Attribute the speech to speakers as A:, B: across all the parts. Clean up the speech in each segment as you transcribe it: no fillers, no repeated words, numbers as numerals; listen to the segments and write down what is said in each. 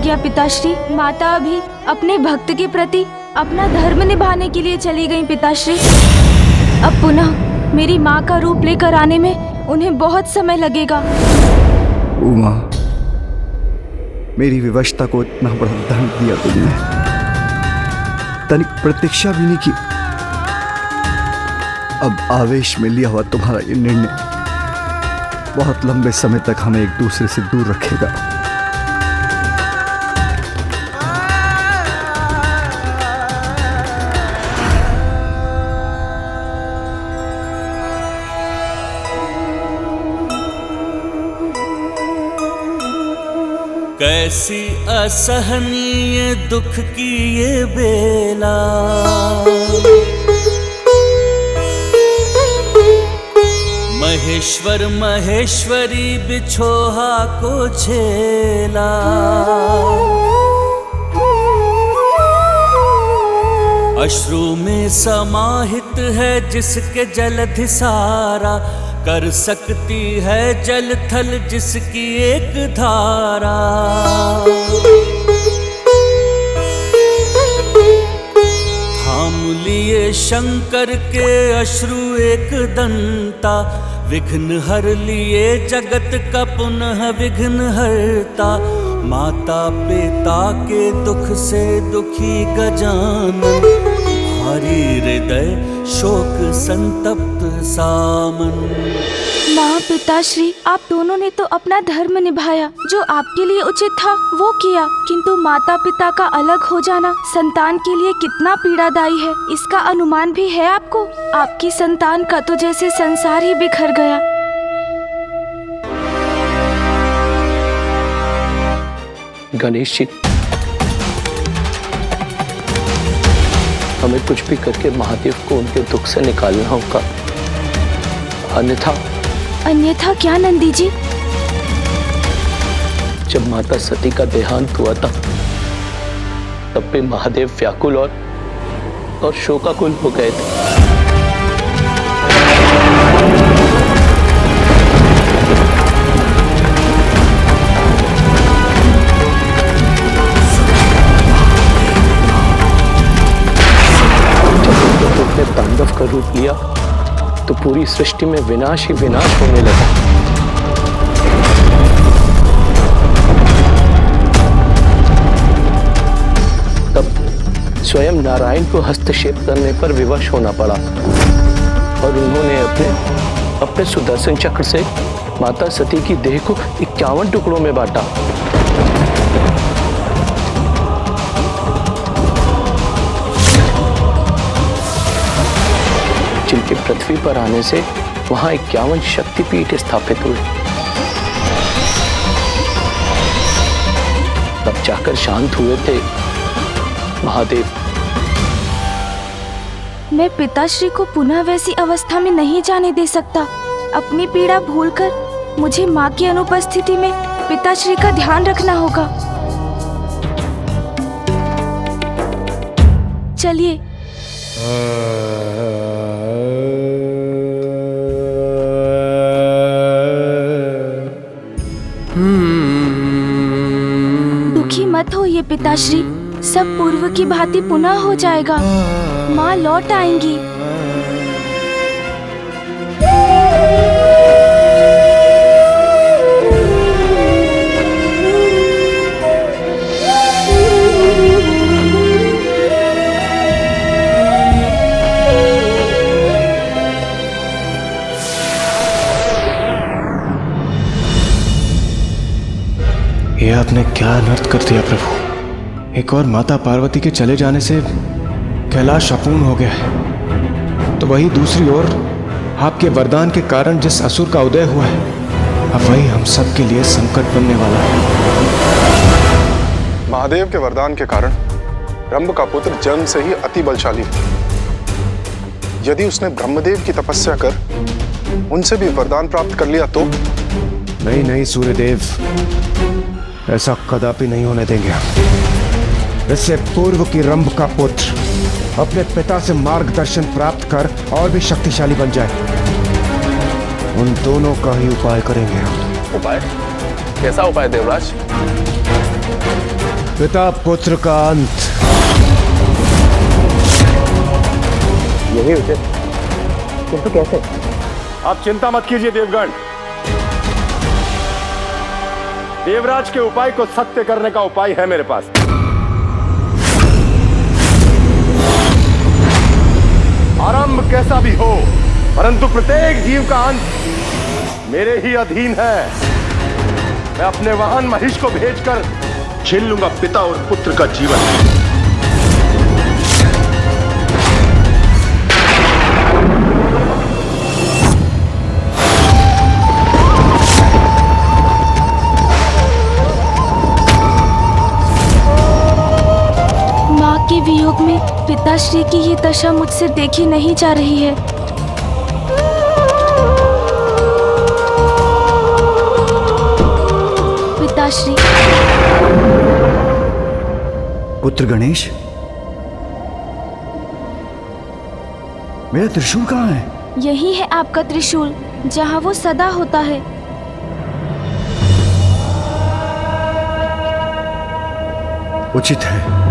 A: गया पिताश्री। माता अभी अपने भक्त के प्रति अपना धर्म निभाने के लिए चली गई पिताश्री। अब पुनः मेरी माँ का रूप लेकर आने में उन्हें बहुत समय लगेगा।
B: उमा, मेरी विवशता को इतना बड़ा दंड दिया तुमने, तनिक प्रतीक्षा भी नहीं की। अब आवेश में लिया हुआ तुम्हारा ये निर्णय बहुत लंबे समय तक हमें एक दूसरे से दूर रखेगा।
C: कैसी असहनीय दुख की ये बेला, महेश्वर महेश्वरी बिछोहा को झेला। अश्रु में समाहित है जिसके जलधि सारा, कर सकती है जल थल जिसकी एक धारा। थाम लिए शंकर के अश्रु एक दंता, विघ्न हर लिए जगत का पुनः विघ्न हरता। माता पिता के दुख से दुखी गजानन, हरि हृदय शोक संतप्त सामन।
A: माँ पिताश्री, आप दोनों ने तो अपना धर्म निभाया, जो आपके लिए उचित था वो किया, किंतु माता पिता का अलग हो जाना संतान के लिए कितना पीड़ादायी है, इसका अनुमान भी है आपको। आपकी संतान का तो जैसे संसार ही बिखर गया।
D: गणेश जी, हमें कुछ भी करके महादेव को उनके दुख से निकालना होगा,
A: अन्यथा क्या नंदी जी?
D: जब माता सती का देहांत हुआ था तब भी महादेव व्याकुल और शोकाकुल हो गए थे। जब ने तांडव का रूप लिया तो पूरी सृष्टि में विनाश ही विनाश होने लगा। तब स्वयं नारायण को हस्तक्षेप करने पर विवश होना पड़ा और उन्होंने अपने सुदर्शन चक्र से माता सती की देह को 51 टुकड़ों में बांटा। जिनके पृथ्वी पर आने से वहां 51 शक्तिपीठ स्थापित हुए। तब जाकर शांत हुए थे महादेव।
A: मैं पिताश्री को पुनः वैसी अवस्था में नहीं जाने दे सकता। अपनी पीड़ा भूलकर मुझे माँ की अनुपस्थिति में पिताश्री का ध्यान रखना होगा। चलिए। दुखी मत होइए पिताश्री, सब पूर्व की भांति पुनः हो जाएगा। माँ लौट आएंगी।
E: ये आपने क्या अनर्थ कर दिया प्रभु। एक और माता पार्वती के चले जाने से कैलाश अपूर्ण हो गया है, तो वही दूसरी ओर आपके वरदान के कारण जिस असुर का उदय हुआ है, अब वही हम सब के लिए संकट बनने वाला है।
F: महादेव के वरदान के कारण ब्रह्म का पुत्र जन्म से ही अति बलशाली है। यदि उसने ब्रह्मदेव की तपस्या कर उनसे भी वरदान प्राप्त कर लिया तो?
E: नहीं नहीं सूर्यदेव, ऐसा कदापि नहीं होने देंगे हम। इससे पूर्व की रंभ का पुत्र अपने पिता से मार्गदर्शन प्राप्त कर और भी शक्तिशाली बन जाए, उन दोनों का ही उपाय करेंगे हम।
D: उपाय? कैसा उपाय देवराज?
E: पिता पुत्र का अंत।
D: यही उचित, किंतु कैसे?
G: आप चिंता मत कीजिए देवगण। देवराज के उपाय को सत्य करने का उपाय है मेरे पास। आरंभ कैसा भी हो, परंतु प्रत्येक जीव का अंत मेरे ही अधीन है। मैं अपने वाहन महिष को भेजकर छीन लूंगा पिता और पुत्र का जीवन।
A: माँ के वियोग में पिताश्री की ये दशा मुझसे देखी नहीं जा रही है। पिताश्री।
B: पुत्र गणेश, मेरा त्रिशूल कहाँ है?
A: यही है आपका त्रिशूल, जहाँ वो सदा होता है।
B: उचित है।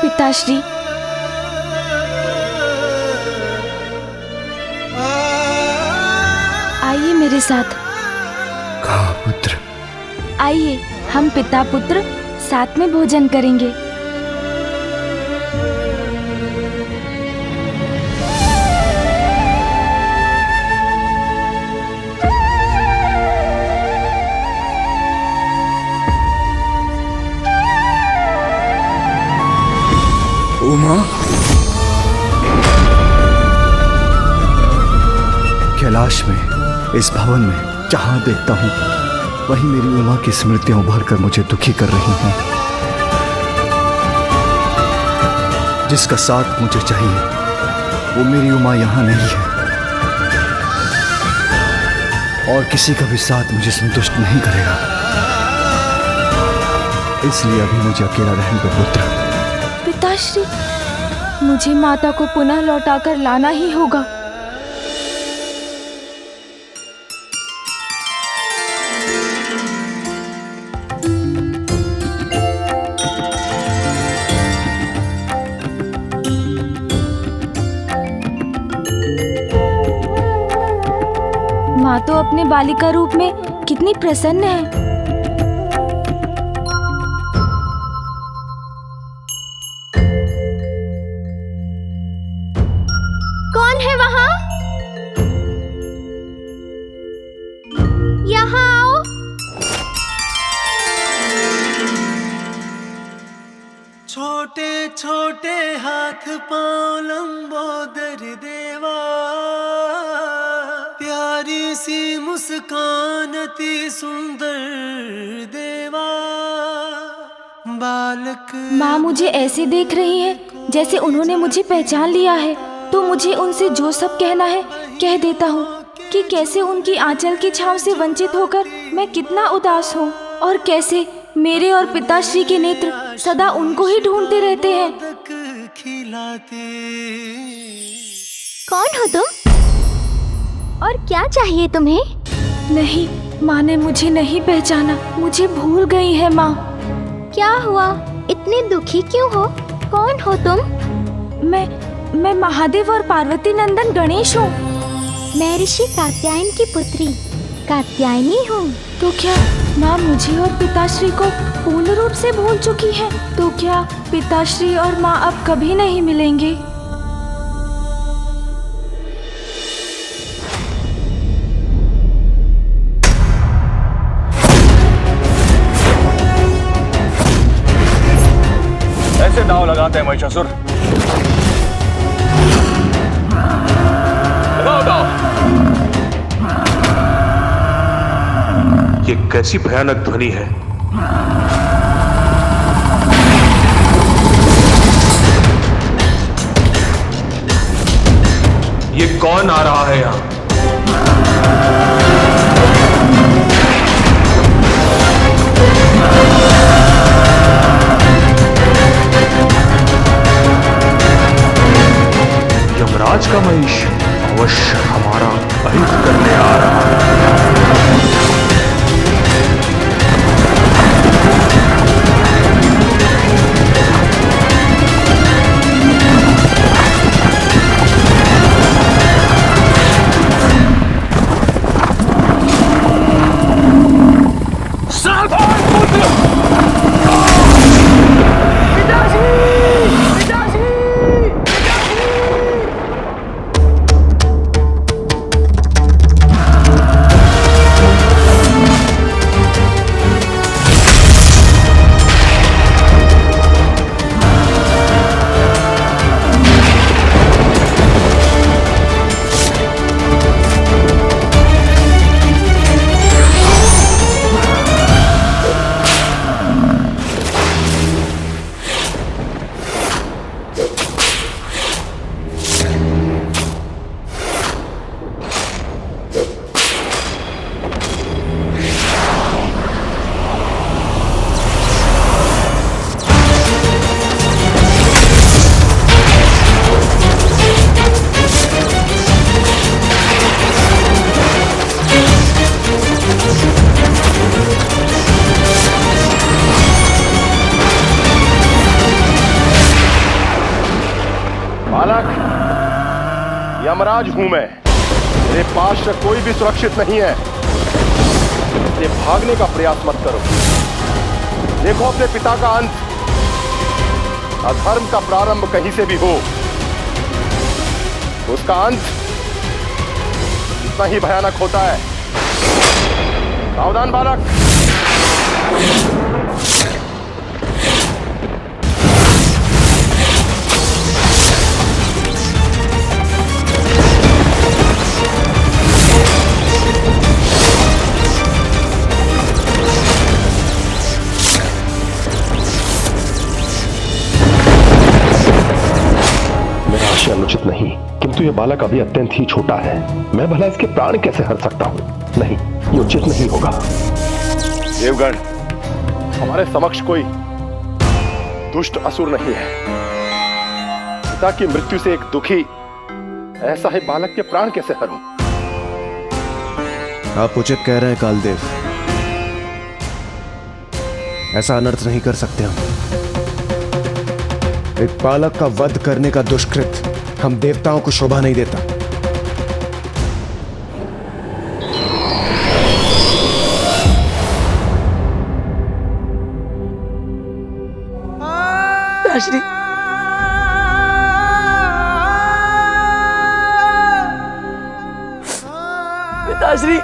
A: पिताश्री, आइए मेरे साथ।
B: कहाँ पुत्र?
A: आइए, हम पिता पुत्र साथ में भोजन करेंगे।
B: उमा, कैलाश में, इस भवन में जहां देखता हूं वहीं मेरी उमा की स्मृतियां उभर कर मुझे दुखी कर रही हैं। जिसका साथ मुझे चाहिए वो मेरी उमा यहां नहीं है, और किसी का भी साथ मुझे संतुष्ट नहीं करेगा। इसलिए अभी मुझे अकेला रहने दो पुत्र।
A: पिताश्री, मुझे माता को पुनः लौटाकर लाना ही होगा। माँ तो अपने बालिका रूप में कितनी प्रसन्न है।
H: कौन है वहां? यहाँ आओ।
C: छोटे छोटे हाथ पांव लंबोदर देवा, प्यारी सी मुस्कान अति सुंदर देवा, बालक।
A: माँ मुझे ऐसे देख रही है जैसे उन्होंने मुझे पहचान लिया है, तो मुझे उनसे जो सब कहना है कह देता हूँ कि कैसे उनकी आंचल की छांव से वंचित होकर मैं कितना उदास हूँ, और कैसे मेरे और पिताश्री के नेत्र सदा उनको ही ढूंढते रहते हैं।
C: मोदक खिलाते।
H: कौन हो तुम और क्या चाहिए तुम्हें?
A: नहीं, माँ ने मुझे नहीं पहचाना, मुझे भूल गई है माँ।
H: क्या हुआ, इतने दुखी क्यों हो? कौन हो तुम?
A: मैं महादेव और पार्वती नंदन गणेश हूँ।
H: मैं ऋषि कात्यायन की पुत्री कात्यायनी हूँ।
A: तो क्या माँ मुझे और पिताश्री को पूर्ण रूप से भूल चुकी है? तो क्या पिताश्री और माँ अब कभी नहीं मिलेंगे?
G: ऐसे दांव लगाते हैं महिषासुर? लगाओ दांव। ये कैसी भयानक ध्वनि है? ये कौन आ रहा है यहां? यमराज का महिष अवश्य हमारा अहित करने आ रहा है। बालक, यमराज हूं मैं। मेरे पास से कोई भी सुरक्षित नहीं है, इसलिए भागने का प्रयास मत करो। देखो अपने पिता का अंत। अधर्म का प्रारंभ कहीं से भी हो, उसका अंत इतना ही भयानक होता है। सावधान बालक। अनुचित नहीं, किंतु यह बालक अभी अत्यंत ही छोटा है। मैं भला इसके प्राण कैसे हर सकता हूं? नहीं, ये उचित नहीं होगा। देवगण, हमारे समक्ष कोई दुष्ट असुर नहीं है। पिता की मृत्यु से एक दुखी ऐसा है बालक के प्राण कैसे हरूं?
E: आप उचित कह रहे हैं कालदेव, ऐसा अनर्थ नहीं कर सकते हम। एक बालक का वध करने का दुष्कृत हम देवताओं को शोभा नहीं देता।
I: पिताश्री, पिताश्री,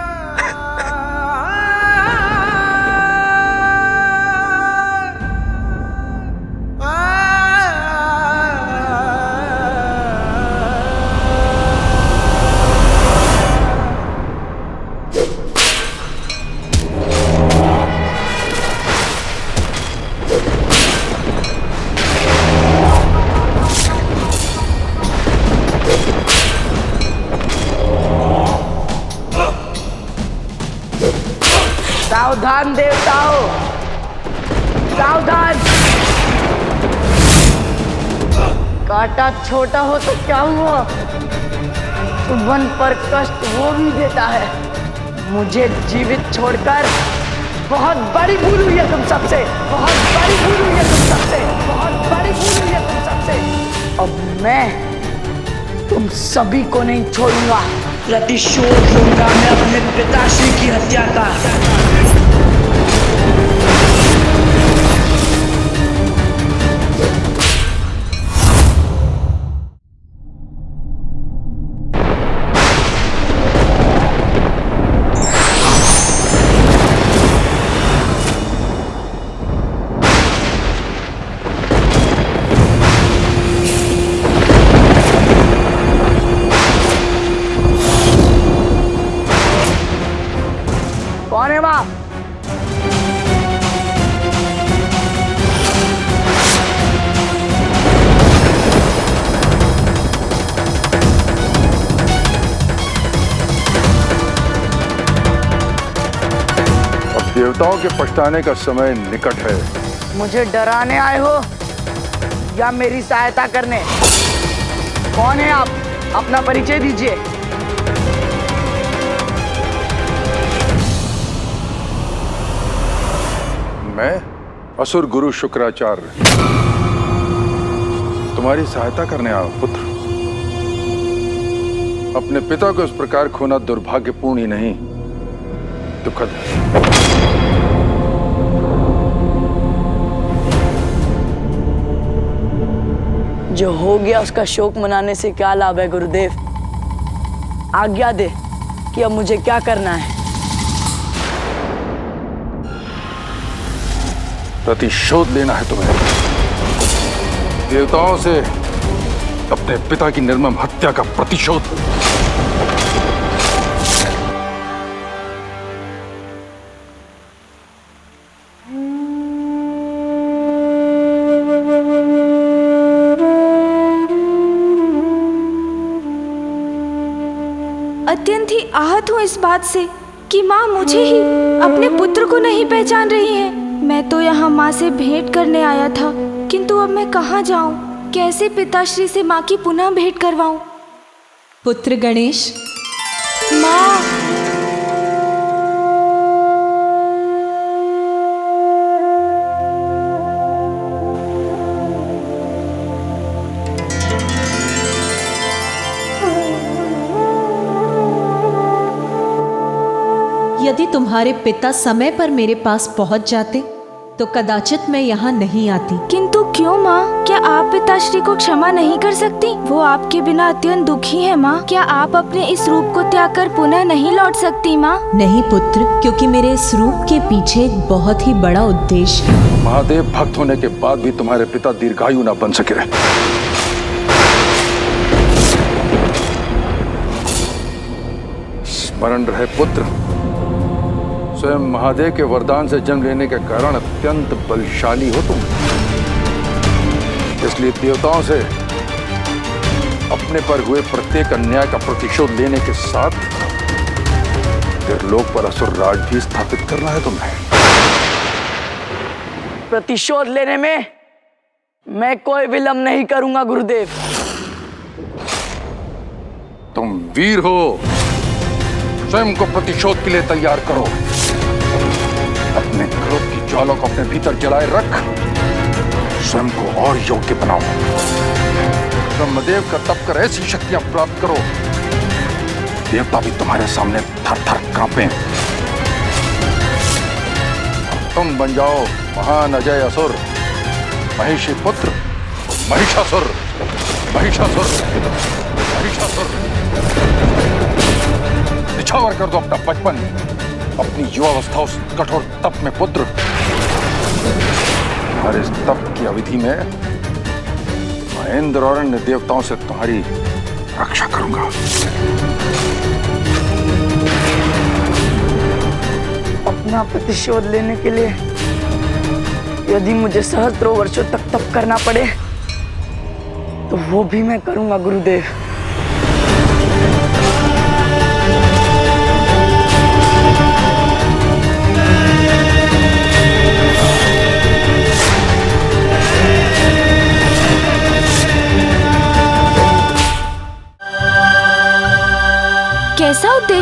I: सावधान देवताओं, सावधान। कांटा छोटा हो तो क्या हुआ, वन पर कष्ट वो भी देता है। मुझे जीवित छोड़कर बहुत बड़ी भूल हुई है तुम सबसे, बहुत बड़ी भूल हुई है तुम सबसे, बहुत बड़ी भूल हुई है तुम सबसे। अब मैं तुम सभी को नहीं छोड़ूंगा। प्रतिशोध लूंगा मैं अपने पिताश्री की हत्या का। कौन है वहाँ?
F: अब देवताओं के पछताने का समय निकट है।
I: मुझे डराने आए हो या मेरी सहायता करने? कौन है आप? अपना परिचय दीजिए।
F: मैं असुर गुरु शुक्राचार्य तुम्हारी सहायता करने आया हूं पुत्र। अपने पिता को इस प्रकार खोना दुर्भाग्यपूर्ण ही नहीं, दुखद है।
I: जो हो गया उसका शोक मनाने से क्या लाभ है गुरुदेव? आज्ञा दे कि अब मुझे क्या करना है।
F: प्रतिशोध लेना है तुम्हें, देवताओं से अपने पिता की निर्मम हत्या का प्रतिशोध।
A: अत्यंत ही आहत हूँ इस बात से कि माँ मुझे ही, अपने पुत्र को नहीं पहचान रही है। मैं तो यहाँ माँ से भेंट करने आया था, किंतु अब मैं कहाँ जाऊँ? कैसे पिताश्री से माँ की पुनः भेंट करवाऊँ?
J: पुत्र गणेश।
A: माँ।
J: यदि तुम्हारे पिता समय पर मेरे पास पहुंच जाते तो कदाचित मैं यहाँ नहीं आती।
A: किंतु क्यों माँ? क्या आप पिताश्री को क्षमा नहीं कर सकती? वो आपके बिना अत्यंत दुखी है माँ। क्या आप अपने इस रूप को त्याग कर पुनः नहीं लौट सकती माँ?
J: नहीं पुत्र, क्योंकि मेरे इस रूप के पीछे एक बहुत ही बड़ा उद्देश्य है।
F: महादेव भक्त होने के बाद भी तुम्हारे पिता दीर्घायु न बन सके। स्मरण रहे पुत्र, स्वयं महादेव के वरदान से जन्म लेने के कारण अत्यंत बलशाली हो तुम। इसलिए देवताओं से अपने पर हुए प्रत्येक अन्याय का प्रतिशोध लेने के साथ त्रिलोक पर असुर राज भी स्थापित करना है तुम्हें।
I: प्रतिशोध लेने में मैं कोई विलंब नहीं करूंगा गुरुदेव।
F: तुम वीर हो, स्वयं को प्रतिशोध के लिए तैयार करो। अपने क्रोध की ज्वाला को अपने भीतर जलाए रख, स्वयं को और योग्य बनाओ। ब्रह्मदेव का तप कर ऐसी शक्तियां प्राप्त करो, देवता भी तुम्हारे सामने थर थर कांपे। तुम बन जाओ महान अजय असुर, महिषी पुत्र महिषासुर। महिषासुर, महिषासुर। निछावर कर दो अपना बचपन, अपनी युवावस्था उस कठोर तप में पुत्र। और इस तप की अवधि में मैं इंद्र और अन्य देवताओं से तुम्हारी रक्षा करूंगा।
I: अपना प्रतिशोध लेने के लिए यदि मुझे सहस्त्रों वर्षों तक तप करना पड़े तो वो भी मैं करूंगा गुरुदेव।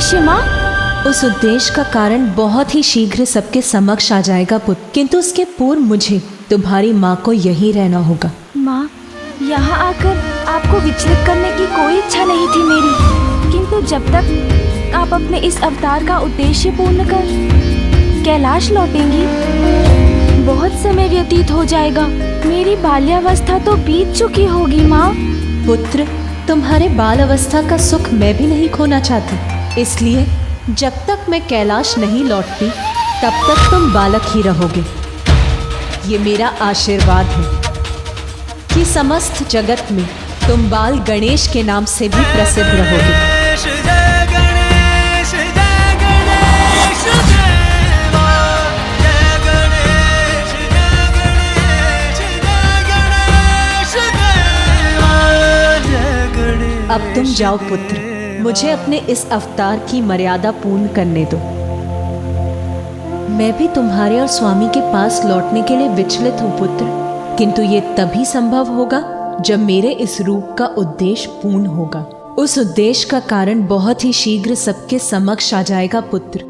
A: उद्देश्य माँ?
J: उस उद्देश्य का कारण बहुत ही शीघ्र सबके समक्ष आ जाएगा पुत्र, किंतु उसके पूर्व मुझे तुम्हारी माँ को यहीं रहना होगा।
A: माँ, यहाँ आकर आपको विचलित करने की कोई इच्छा नहीं थी मेरी, किंतु जब तक आप अपने इस अवतार का उद्देश्य पूर्ण कर कैलाश लौटेंगी, बहुत समय व्यतीत हो जाएगा। मेरी बाल्यावस्था तो बीत चुकी होगी माँ।
J: पुत्र, तुम्हारे बाल अवस्था का सुख मैं भी नहीं खोना चाहती, इसलिए जब तक मैं कैलाश नहीं लौटती तब तक तुम बालक ही रहोगे। ये मेरा आशीर्वाद है कि समस्त जगत में तुम बाल गणेश के नाम से भी प्रसिद्ध रहोगे। अब तुम जाओ पुत्र, मुझे अपने इस अवतार की मर्यादा पूर्ण करने दो। मैं भी तुम्हारे और स्वामी के पास लौटने के लिए विचलित हूँ पुत्र, किंतु ये तभी संभव होगा जब मेरे इस रूप का उद्देश्य पूर्ण होगा। उस उद्देश्य का कारण बहुत ही शीघ्र सबके समक्ष आ जाएगा पुत्र।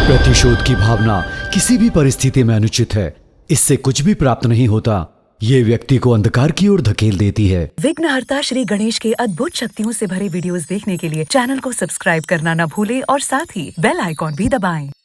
B: प्रतिशोध की भावना किसी भी परिस्थिति में अनुचित है। इससे कुछ भी प्राप्त नहीं होता। ये व्यक्ति को अंधकार की ओर धकेल देती है।
K: विघ्नहर्ता श्री गणेश के अद्भुत शक्तियों से भरे वीडियोस देखने के लिए चैनल को सब्सक्राइब करना न भूलें और साथ ही बेल आइकॉन भी दबाएं।